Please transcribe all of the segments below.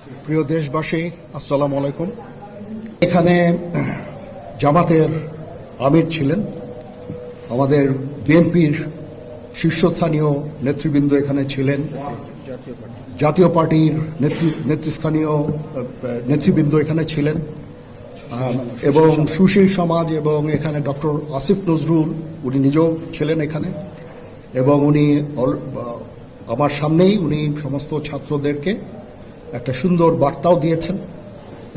প্রিয় দেশবাসী, আসসালামু আলাইকুম। এখানে জামাতের আমির ছিলেন, আমাদের বিএনপির শীর্ষস্থানীয় নেতৃবৃন্দ এখানে ছিলেন, জাতীয় পার্টির নেতৃস্থানীয় নেতৃবৃন্দ এখানে ছিলেন, এবং সুশীল সমাজ এবং এখানে ডক্টর আসিফ নজরুল উনি নিজেও ছিলেন এখানে, এবং উনি আমার সামনেই উনি সমস্ত ছাত্রদেরকে একটা সুন্দর বার্তাও দিয়েছেন,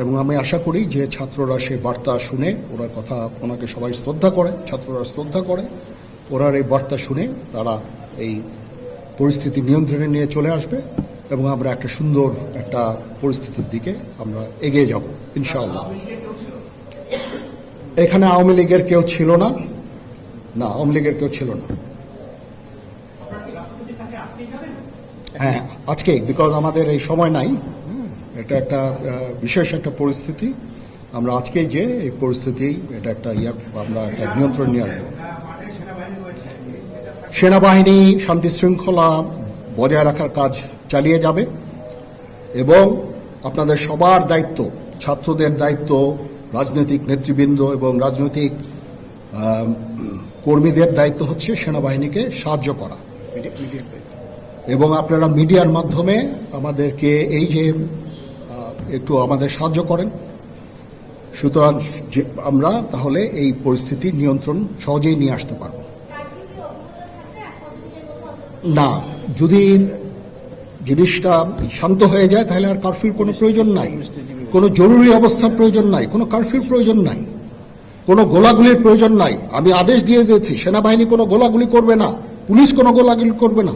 এবং আমি আশা করি যে ছাত্ররা সেই বার্তা শুনে ওনার কথা, ওনাকে সবাই শ্রদ্ধা করে, ছাত্ররা শ্রদ্ধা করে, ওনার এই বার্তা শুনে তারা এই পরিস্থিতি নিয়ন্ত্রণে নিয়ে চলে আসবে এবং আমরা একটা সুন্দর একটা পরিস্থিতির দিকে আমরা এগিয়ে যাব ইনশাআল্লাহ। এখানে আওয়ামী লীগের কেউ ছিল না, আওয়ামী লীগের কেউ ছিল না। হ্যাঁ, আজকে বিকজ আমাদের এই সময় নাই, এটা একটা বিশেষ একটা পরিস্থিতি, আমরা আজকেই যে এই পরিস্থিতি এটা একটা আমরা একটা নিয়ন্ত্রণ নিয়ে আসবো। সেনাবাহিনী শান্তি শৃঙ্খলা বজায় রাখার কাজ চালিয়ে যাবে এবং আপনাদের সবার দায়িত্ব, ছাত্রদের দায়িত্ব, রাজনৈতিক নেতৃবৃন্দ এবং রাজনৈতিক কর্মীদের দায়িত্ব হচ্ছে সেনাবাহিনীকে সাহায্য করা, এবং আপনারা মিডিয়ার মাধ্যমে আমাদেরকে এই যে একটু আমাদের সাহায্য করেন, সুতরাং আমরা তাহলে এই পরিস্থিতি নিয়ন্ত্রণ সহজেই নিয়ে আসতে পারব। না, যদি জিনিসটা শান্ত হয়ে যায় তাহলে আর কারফিউর কোনো প্রয়োজন নাই, কোনো জরুরি অবস্থার প্রয়োজন নাই, কোনো কারফিউর প্রয়োজন নাই, কোনো গোলাগুলির প্রয়োজন নাই। আমি আদেশ দিয়ে দিয়েছি সেনাবাহিনী কোনো গোলাগুলি করবে না, পুলিশ কোনো গোলাগুলি করবে না।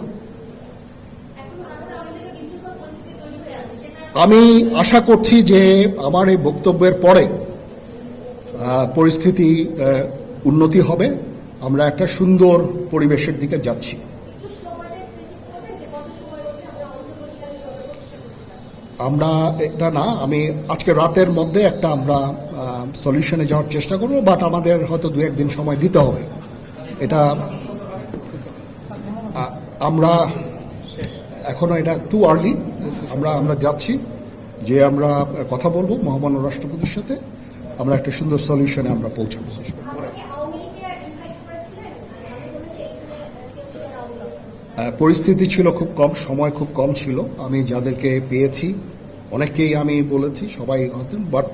আমি আশা করছি যে আমার এই বক্তব্যের পরে পরিস্থিতি উন্নতি হবে, আমরা একটা সুন্দর পরিবেশের দিকে যাচ্ছি। আমরা এটা না, আমি আজকে রাতের মধ্যে একটা আমরা সলিউশনে যাওয়ার চেষ্টা করব, বাট আমাদের হয়তো 2-1 দিন সময় দিতে হবে। এটা আমরা এখনো এটা টু আর্লি, আমরা যাচ্ছি যে আমরা কথা বলবো মহামান্য রাষ্ট্রপতির সাথে, আমরা একটা সুন্দর সলিউশনে আমরা পৌঁছাবো। পরিস্থিতি ছিল খুব কম, সময় খুব কম ছিল। আমি যাদেরকে পেয়েছি অনেককেই আমি বলেছি, সবাই হতেন, বাট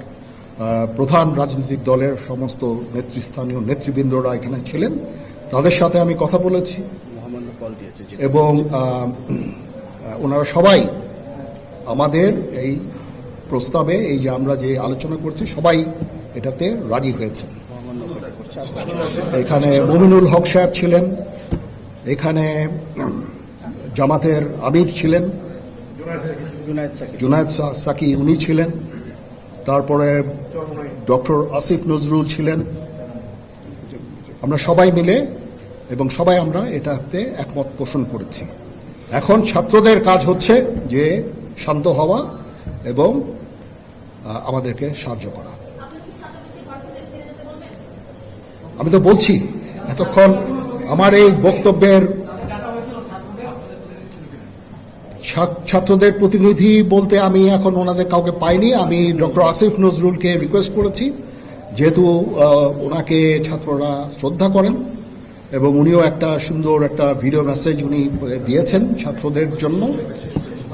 প্রধান রাজনৈতিক দলের সমস্ত নেতৃস্থানীয় নেতৃবৃন্দরা এখানে ছিলেন, তাদের সাথে আমি কথা বলেছি এবং ওনারা সবাই আমাদের এই প্রস্তাবে, এই যে আমরা যে আলোচনা করছি, সবাই এটাতে রাজি হয়েছেন। এখানে মুমিনুল হক সাহেব ছিলেন, এখানে জামাতের আমির ছিলেন, জুনায়েদ সাকি উনি ছিলেন, তারপরে ডক্টর আসিফ নজরুল ছিলেন। আমরা সবাই মিলে এবং সবাই আমরা এটাতে একমত পোষণ করেছি। এখন ছাত্রদের কাজ হচ্ছে যে শান্ত হওয়া এবং আমাদেরকে সাহায্য করা। আমি তো বলছি এতক্ষণ আমার এই বক্তব্যের ছাত্রদের প্রতিনিধি বলতে আমি এখন ওনাদের কাউকে পাইনি। আমি ডক্টর আসিফ নজরুলকে রিকোয়েস্ট করেছি, যেহেতু ওনাকে ছাত্ররা শ্রদ্ধা করেন এবং উনিও একটা সুন্দর একটা ভিডিও মেসেজ উনি দিয়েছেন ছাত্রদের জন্য।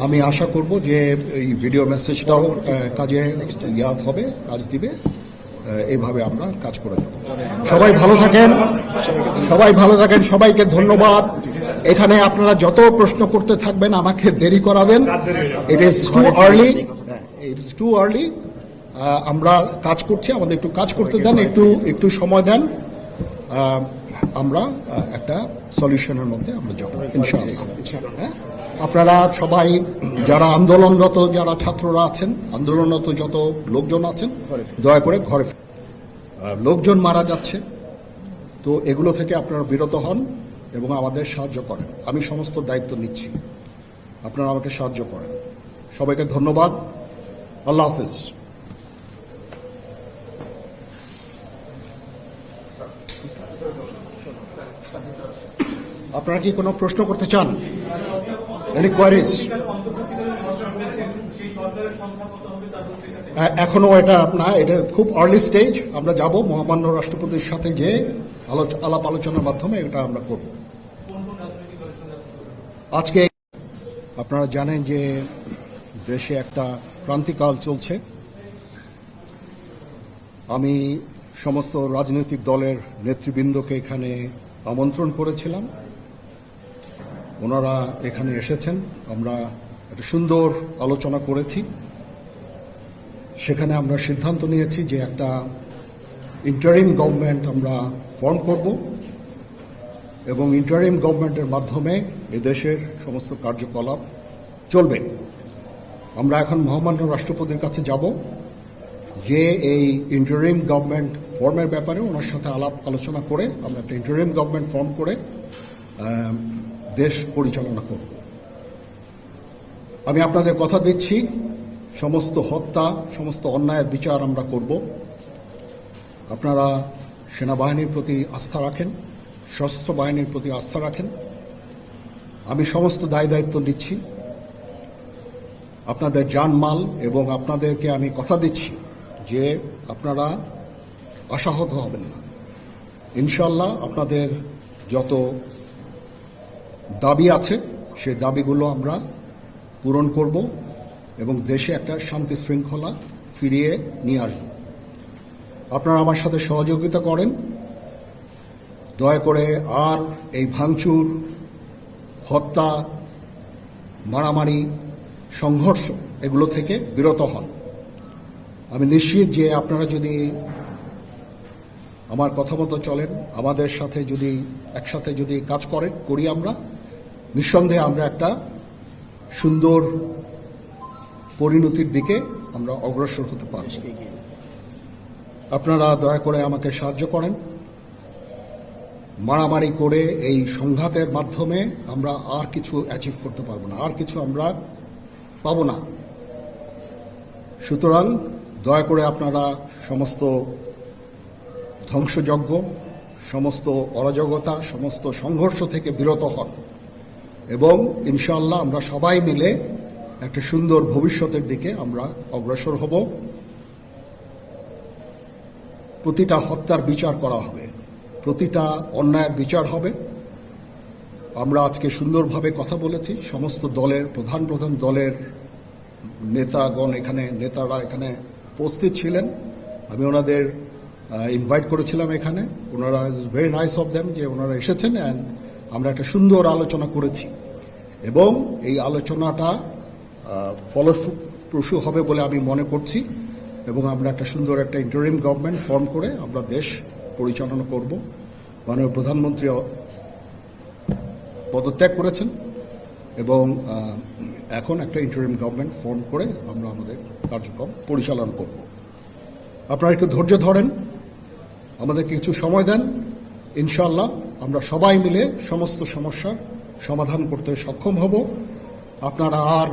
আমি আশা করব যে এই ভিডিও মেসেজটাও কাজে হবে, কাজ দিবে, এইভাবে আমরা কাজ করে দেব। সবাই ভালো থাকেন, সবাইকে ধন্যবাদ। এখানে আপনারা যত প্রশ্ন করতে থাকবেন আমাকে দেরি করাবেন, ইট ইজ টু আর্লি। আমরা কাজ করছি, আমাদের একটু কাজ করতে দেন, একটু সময় দেন, আমরা একটা সলিউশনের মধ্যে আমরা যাব ইনশাআল্লাহ। হ্যাঁ, আপনারা সবাই যারা আন্দোলনরত, যারা ছাত্ররা আছেন, আন্দোলনরত যত লোকজন আছেন, দয়া করে ঘরে, লোকজন মারা যাচ্ছে, তো এগুলো থেকে আপনারা বিরত হন এবং আমাদের সাহায্য করেন। আমি সমস্ত দায়িত্ব নিচ্ছি, আপনারা আমাকে সাহায্য করেন। সবাইকে ধন্যবাদ। আল্লাহ হাফিজ। আপনারা কি কোনো প্রশ্ন করতে চান? Any queries? এখনো এটা না, এটা খুব আর্লি স্টেজ। আমরা যাব মহামান্য রাষ্ট্রপতির সাথে যে আলাপ আলোচনার মাধ্যমে এটা আমরা করব। আজকে আপনারা জানেন যে দেশে একটা ক্রান্তিকাল চলছে। আমি সমস্ত রাজনৈতিক দলের নেতৃবৃন্দকে এখানে আমন্ত্রণ করেছিলাম, ওনারা এখানে এসেছেন। আমরা একটা সুন্দর আলোচনা করেছি। সেখানে আমরা সিদ্ধান্ত নিয়েছি যে একটা ইন্টারিম গভর্নমেন্ট আমরা ফর্ম করব এবং ইন্টারিম গভর্নমেন্টের মাধ্যমে এদেশের সমস্ত কার্যকলাপ চলবে। আমরা এখন মহামান্য রাষ্ট্রপতির কাছে যাব যে এই ইন্টারিম গভর্নমেন্ট ফর্মের ব্যাপারে ওনার সাথে আলাপ আলোচনা করে আমরা একটা ইন্টারিম গভর্নমেন্ট ফর্ম করে দেশ পরিচালনা করব। আমি আপনাদের কথা দিচ্ছি, সমস্ত হত্যা, সমস্ত অন্যায়ের বিচার আমরা করব। আপনারা সেনাবাহিনীর প্রতি আস্থা রাখেন, সশস্ত্র বাহিনীর প্রতি আস্থা রাখেন। আমি সমস্ত দায় দায়িত্ব নিচ্ছি, আপনাদের জানমাল, এবং আপনাদেরকে আমি কথা দিচ্ছি যে আপনারা আশাহত হবেন না। ইনশাল্লাহ আপনাদের যত দাবি আছে সেই দাবিগুলো আমরা পূরণ করব এবং দেশে একটা শান্তি শৃঙ্খলা ফিরিয়ে নিয়ে আসব। আপনারা আমার সাথে সহযোগিতা করেন। দয়া করে আর এই ভাঙচুর, হত্যা, মারামারি, সংঘর্ষ এগুলো থেকে বিরত হন। আমি নিশ্চিত যে আপনারা যদি আমার কথা মতো চলেন, আমাদের সাথে যদি একসাথে যদি কাজ করি আমরা, নিঃসন্দেহে আমরা একটা সুন্দর পরিণতির দিকে আমরা অগ্রসর হতে পারব। আপনারা দয়া করে আমাকে সাহায্য করেন। মারামারি করে এই সংঘাতের মাধ্যমে আমরা আর কিছু অ্যাচিভ করতে পারবো না, আর কিছু আমরা পাবো না। সুতরাং দয়া করে আপনারা সমস্ত ধ্বংসযজ্ঞ, সমস্ত অরাজকতা, সমস্ত সংঘর্ষ থেকে বিরত হন এবং ইনশাআল্লাহ আমরা সবাই মিলে একটা সুন্দর ভবিষ্যতের দিকে আমরা অগ্রসর হব। প্রতিটা হত্যার বিচার করা হবে, প্রতিটা অন্যায়ের বিচার হবে। আমরা আজকে সুন্দরভাবে কথা বলেছি। সমস্ত দলের প্রধান দলের নেতারা এখানে উপস্থিত ছিলেন। আমি ওনাদের ইনভাইট করেছিলাম এখানে। ওনারা ভেরি নাইস অফ দেম যে ওনারা এসেছেন, অ্যান্ড আমরা একটা সুন্দর আলোচনা করেছি এবং এই আলোচনাটা ফলপ্রসূ হবে বলে আমি মনে করছি এবং আমরা একটা সুন্দর একটা ইন্টারিম গভর্নমেন্ট ফর্ম করে আমরা দেশ পরিচালনা করব। মাননীয় প্রধানমন্ত্রী পদত্যাগ করেছেন এবং এখন একটা ইন্টারিম গভর্নমেন্ট ফর্ম করে আমরা আমাদের কার্যক্রম পরিচালনা করব। আপনারা একটু ধৈর্য ধরেন, আমাদেরকে কিছু সময় দেন। ইনশাআল্লাহ আমরা সবাই মিলে সমস্ত সমস্যার সমাধান করতে সক্ষম হব। আপনারা আর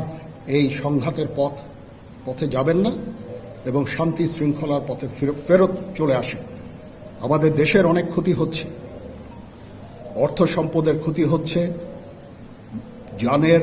এই সংঘাতের পথে যাবেন না এবং শান্তি শৃঙ্খলার পথে ফেরত চলে আসেন। আমাদের দেশের অনেক ক্ষতি হচ্ছে, অর্থ সম্পদের ক্ষতি হচ্ছে, জানের